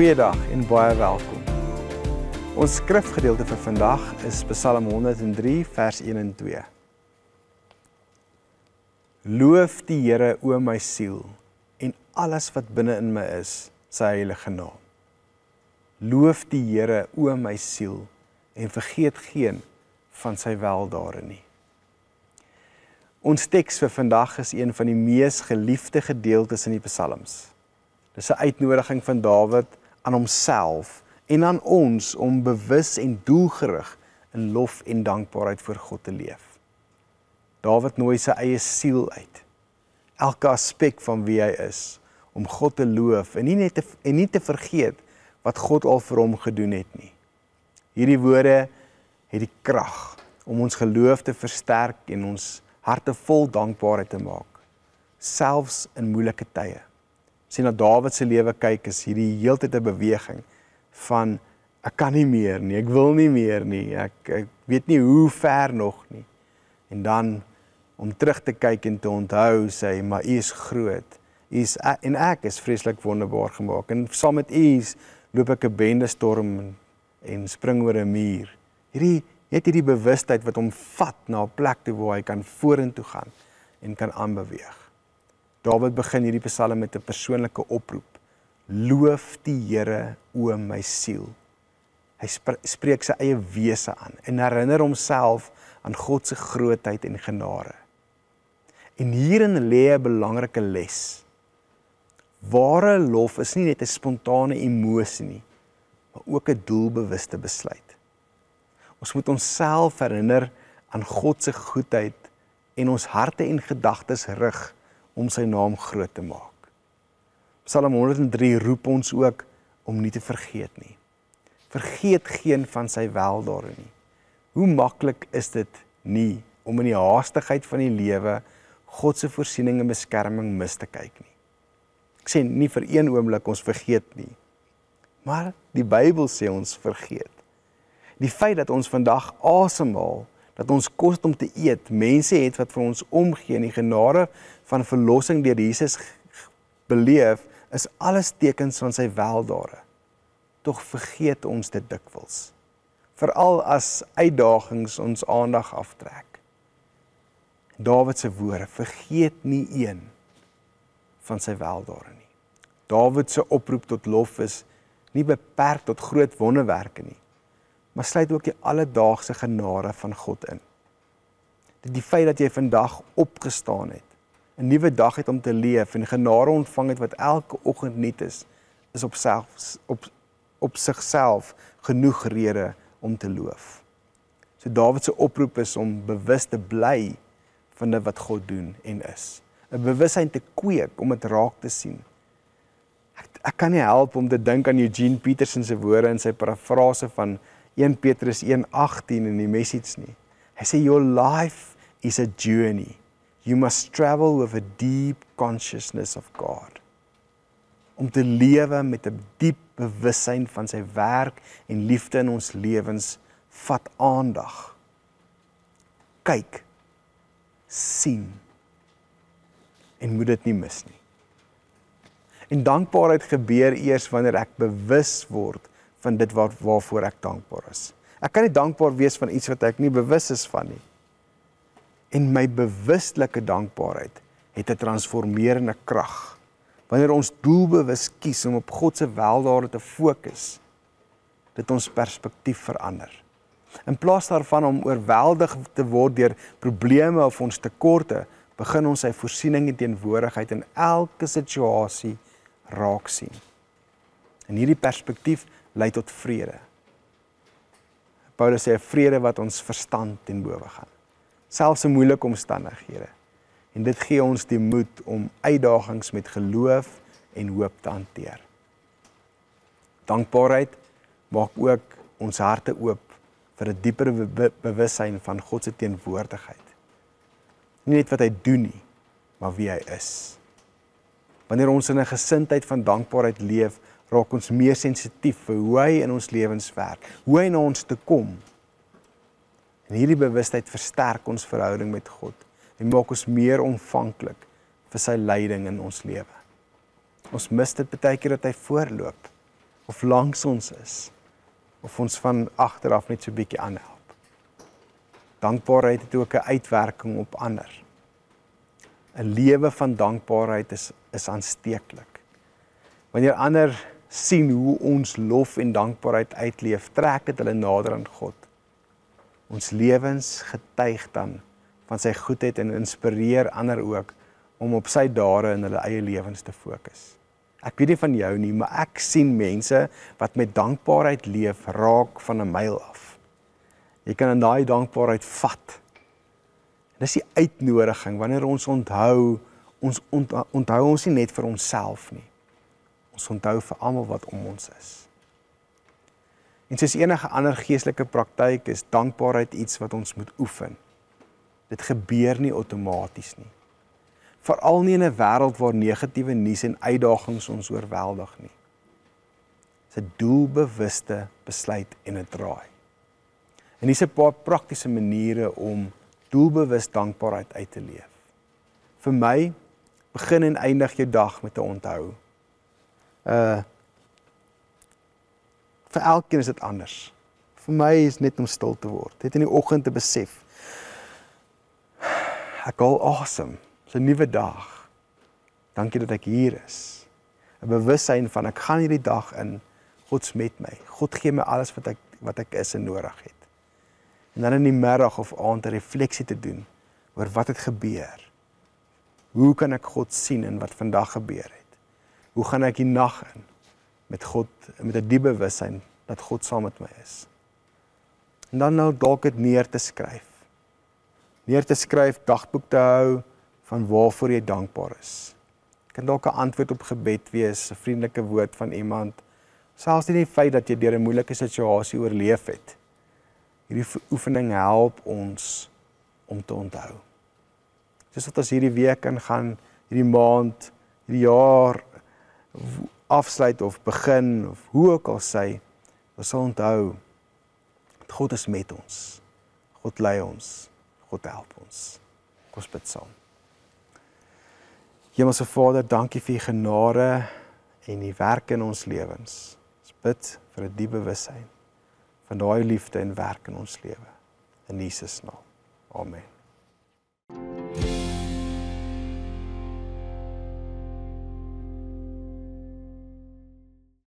Goeiedag en baie welkom. Ons skrifgedeelte vir vandag is Psalm 103 vers 1 en 2. Loof die Here, o my siel, en alles wat binne in my is, sy heilige naam. Loof die Here, o my siel, en vergeet geen van sy weldade nie. Ons teks vir vandag is een van die mees geliefde gedeeltes in die psalms. Dis 'n uitnodiging van Dawid aan homself en aan ons om bewus en doelgerig in lof en dankbaarheid voor God te leef. Dawid nooi sy eie siel uit, elke aspek van wie hy is, om God te loof en nie te vergeet wat God al vir hom gedoen het nie. Hierdie woorde het die krag om ons geloof te versterk en ons harte vol dankbaarheid te maak, selfs in moeilike tye. As jy na Dawid se lewe kyk, is hierdie heeltyd 'n beweging van ek kan nie meer nie, ek wil nie meer nie, ek weet nie hoe ver nog nie. En dan om terug te kyk en te onthou sê, maar U is groot, en ek is vreeslik wonderbaar gemaak. En saam met U loop ek 'n bendestorm en spring oor 'n muur. Jy het hierdie bewustheid wat hom vat na 'n plek toe waar hy kan vorentoe gaan en kan aanbeweeg. Dawid begin hierdie psalm met 'n persoonlike oproep. Loof die Here, o my siel. Hy spreek sy eie wese aan en herinner homself aan God se grootheid en genade. En hierin lê 'n belangrike les. Ware lof is nie net 'n spontane emosie nie, maar ook 'n doelbewuste besluit. Ons moet onsself herinner aan God se goedheid en ons harte en gedagtes rig om sy naam groot te maak. Psalm 103 roep ons ook om nie te vergeet nie. Vergeet geen van sy weldade nie. Hoe maklik is dit nie om in die haastigheid van die lewe God se voorsiening en beskerming mis te kyk nie. Ek sê nie vir een oomblik ons vergeet nie, maar die Bybel sê ons vergeet. Die feit dat ons vandag asemhaal, dat ons kos om te eet, mense het wat vir ons omgee en die genade van verlossing deur Jesus beleef, is alles tekens van sy weldade. Tog vergeet ons dit dikwels, veral as uitdagings ons aandag aftrek. Dawid se woorde, vergeet nie een van sy weldade nie. Dawid se oproep tot lof is nie beperk tot groot wonderwerke nie, maar sluit ook die alledaagse genade van God in. Die feit dat jy vandag opgestaan het, 'n nuwe dag het om te leef en genade ontvang het wat elke oggend nuut is op sigself genoeg rede om te loof. So Dawid se oproep is om bewus te bly van dit wat God doen en is. 'n Bewusheid te kweek om dit raak te sien. Ek kan nie help om te dink aan Eugene Peterson se woorde in sy parafrase van 1 Petrus 1:18 in die Message nie. Hy sê, your life is a journey. You must travel with a deep consciousness of God. Om te lewe met 'n diep bewussyn van sy werk en liefde in ons lewens, vat aandag. Kyk, sien, en moet dit nie mis nie. En dankbaarheid gebeur eers wanneer ek bewus word van dit waarvoor ek dankbaar is. Ek kan nie dankbaar wees van iets wat ek nie bewus is van nie. En my bewustelike dankbaarheid het 'n transformerende krag. Wanneer ons doelbewus kies om op God se weldade te fokus, dit ons perspektief verander. In plaas daarvan om oorweldig te word deur probleme of ons tekorte, begin ons sy voorsiening en teenwoordigheid in elke situasie raak sien. En hierdie perspektief lei tot vrede. Paulus sê 'n vrede wat ons verstand ten bowe gaan, selfs in moeilike omstandighede. En dit gee ons die moed om uitdagings met geloof en hoop te hanteer. Dankbaarheid maak ook ons harte oop vir 'n dieper bewussyn van God se teenwoordigheid. Nie net wat hy doen nie, maar wie hy is. Wanneer ons in 'n gesindheid van dankbaarheid leef, raak ons meer sensitief vir hoe hy in ons lewens werk, hoe hy na ons toe kom. En hierdie bewustheid versterk ons verhouding met God en maak ons meer ontvanklik vir sy leiding in ons lewe. Ons mis dit baie keer dat hy voorloop, of langs ons is, of ons van agteraf net so 'n bietjie aanhelp. Dankbaarheid het ook 'n uitwerking op ander. 'n Lewe van dankbaarheid is aansteeklik. Wanneer ander sien hoe ons lof en dankbaarheid uitleef, trek dit hulle nader aan God. Ons lewens getuig dan van sy goedheid en inspireer ander ook om op sy dade in hulle eie lewens te fokus. Ek weet nie van jou nie, maar ek sien mense wat met dankbaarheid leef raak van 'n myl af. Jy kan in daai dankbaarheid vat. Dis die uitnodiging wanneer ons onthou ons nie net vir onsself nie. Ons onthou vir almal wat om ons is. En soos enige ander geestelike praktyk is dankbaarheid iets wat ons moet oefen. Dit gebeur nie outomaties nie. Veral nie in 'n wêreld waar negatiewe nuus en uitdagings ons oorweldig nie. Dis 'n doelbewuste besluit en 'n draai. En hier's 'n paar praktiese maniere om doelbewus dankbaarheid uit te leef. Vir my, begin en eindig jou dag met 'n onthou. Vir elkeen is dit anders. Vir my is net om stil te word. Net in die oggend te besef. Ek haal asem. Dis 'n nuwe dag. Dankie dat ek hier is. 'n Bewussyn van ek gaan hierdie dag in. God's met my. God gee my alles wat ek is en nodig het. En dan in die middag of aand 'n refleksie te doen oor wat het gebeur. Hoe kan ek God sien in wat vandag gebeur het? Hoe gaan ek die nag in met God, met 'n diep bewussyn dat God saam met my is? En dan nou dalk dit neer te skryf. Neer te skryf, dagboek te hou van waarvoor jy dankbaar is. Kan dalk 'n antwoord op gebed wees, 'n vriendelike woord van iemand. Selfs nie die feit dat jy deur 'n moeilike situasie oorleef het. Hierdie oefening help ons om te onthou. Soos wat ons hierdie week ingaan, hierdie maand, hierdie jaar afsluit of begin of hoe ook al sy, ons sal onthou dat God is met ons. God lei ons. God help ons. Kom ons bid saam. Hemelse Vader, dankie vir u genade en die werk in ons lewens. Ons bid vir 'n diep bewussyn van daai liefde en werk in ons lewe. In Jesus naam. Amen.